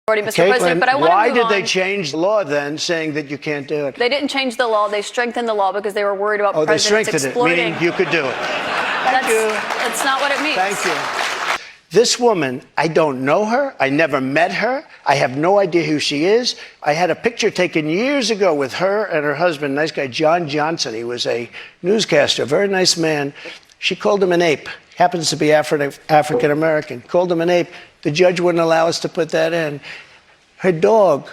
Mr. President, but I want to why move did on. they change the law then, saying that you can't do it? They didn't change the law. They strengthened the law because they were worried about presidents exploiting. They strengthened it, meaning you could do it. Thank you. That's not what it means. Thank you. This woman, I don't know her. I never met her. I have no idea who she is. I had a picture taken years ago with her and her husband, nice guy, John Johnson. He was a newscaster, a very nice man. She called him an ape. Happens to be African American. Called him an ape. The judge wouldn't allow us to put that in. Her dog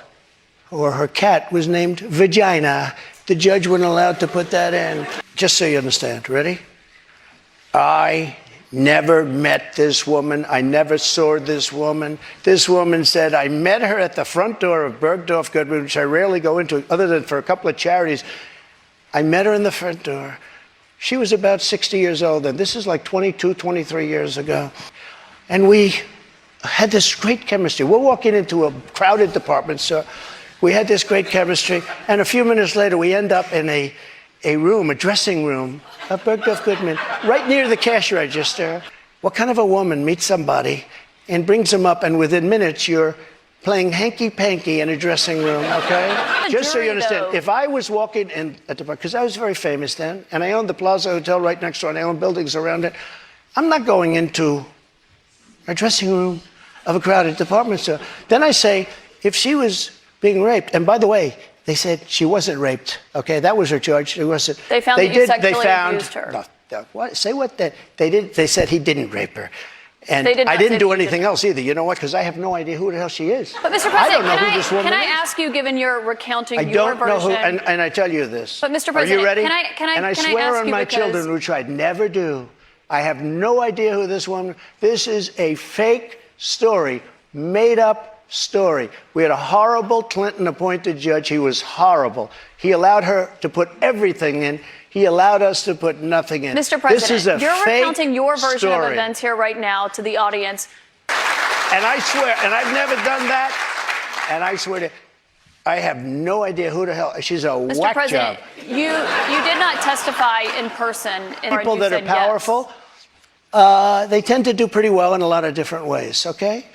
or her cat was named Vagina. The judge wouldn't allow to put that in. Just so you understand. Ready? I never met this woman. I never saw this woman. This woman said, I met her at the front door of Bergdorf Goodman, which I rarely go into other than for a couple of charities. I met her in the front door. She was about 60 years old, and this is like 22, 23 years ago. And we had this great chemistry. We're walking into a crowded department store. We had this great chemistry, and a few minutes later, we end up in a room, a dressing room at Bergdorf Goodman, right near the cash register. What kind of a woman meets somebody and brings them up, and within minutes, you're playing hanky-panky in a dressing room, okay? Just so you understand, if I was walking in at the, because I was very famous then, and I owned the Plaza Hotel right next door, and I owned buildings around it, I'm not going into a dressing room of a crowded department store. Then I say, if she was being raped, and by the way, they said she wasn't raped, okay? That was her charge. It wasn't. They found that you sexually abused her. What? Say what? They did. They said he didn't rape her. And I didn't do anything else either. You know what? Because I have no idea who the hell she is. But Mr. President, I don't know who this woman is. Can I ask you, given your recounting your version? I don't know who, and I tell you this. But Mr. President, are you ready? can I swear ask on you my because children, which I'd never do. I have no idea who this woman. This is a fake story, made up story. We had a horrible Clinton-appointed judge. He was horrible. He allowed her to put everything in. He allowed us to put nothing in. Mr. President, this is a you're fake recounting your version story. of events here right now to the audience. And I swear, and I've never done that, and I swear to, I have no idea who the hell, she's a Mr. whack President, job. you did not testify in person. People that are powerful, they tend to do pretty well in a lot of different ways, okay?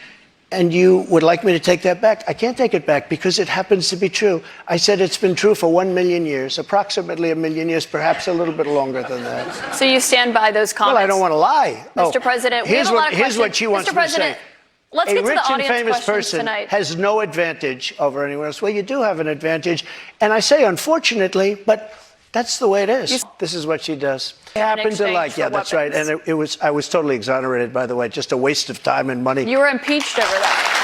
And you would like me to take that back? I can't take it back because it happens to be true. I said it's been true for 1 million years, approximately 1 million years, perhaps a little bit longer than that. So you stand by those comments? Well, I don't want to lie. Mr. President, we have a lot of questions. Here's what she wants me to say. Let's get to the audience a rich and famous person tonight. has no advantage over anyone else. Well, you do have an advantage. And I say unfortunately, but that's the way it is. This is what she does. I happen to like, yeah, that's right. And I was totally exonerated, by the way, just a waste of time and money. You were impeached over that.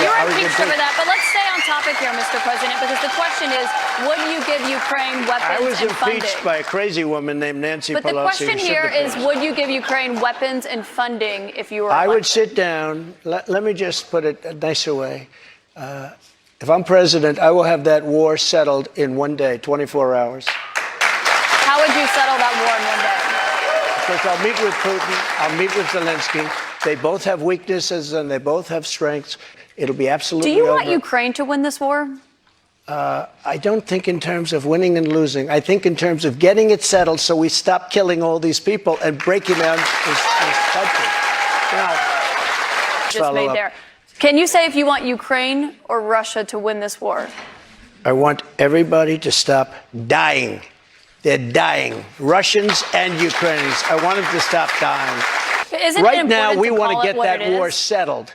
You were impeached over that. But let's stay on topic here, Mr. President, because the question is, would you give Ukraine weapons and funding? I was impeached by a crazy woman named Nancy Pelosi. But the question here is, would you give Ukraine weapons and funding if you were elected? I would sit down. Let me just put it a nicer way. If I'm president, I will have that war settled in 1 day, 24 hours. How would you settle that war in 1 day? Because I'll meet with Putin, I'll meet with Zelensky. They both have weaknesses and they both have strengths. It'll be absolutely over. Do you want Ukraine to win this war? I don't think in terms of winning and losing. I think in terms of getting it settled so we stop killing all these people and breaking down this country. Just made there. Can you say if you want Ukraine or Russia to win this war? I want everybody to stop dying. They're dying. Russians and Ukrainians. I want them to stop dying. Right now, we want to get that war settled.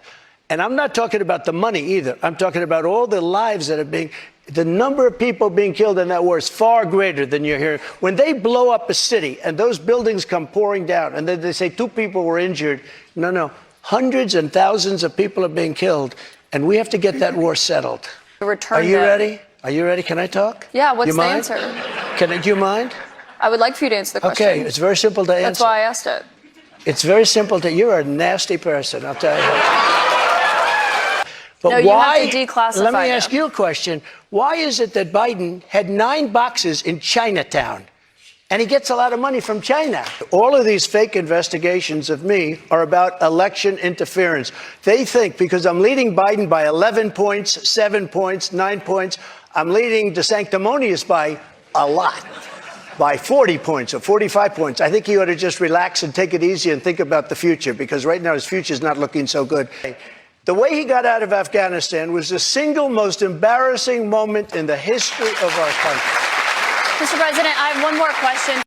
And I'm not talking about the money either. I'm talking about all the lives that are being, the number of people being killed in that war is far greater than you're hearing. When they blow up a city and those buildings come pouring down and then they say 2 people were injured, no. Hundreds and thousands of people are being killed. And we have to get that war settled. Are you ready? Are you ready? Can I talk? Yeah, what's the answer? Do you mind? I would like for you to answer the question. Okay, it's very simple to answer. That's why I asked it. It's very simple to, you're a nasty person, I'll tell you. But no, why, you have to declassify let me ask you a question. Why is it that Biden had 9 boxes in Chinatown? And he gets a lot of money from China. All of these fake investigations of me are about election interference. They think because I'm leading Biden by 11 points, 7 points, 9 points, I'm leading DeSanctimonious by a lot, by 40 points or 45 points. I think he ought to just relax and take it easy and think about the future, because right now his future is not looking so good. The way he got out of Afghanistan was the single most embarrassing moment in the history of our country. Mr. President, I have one more question.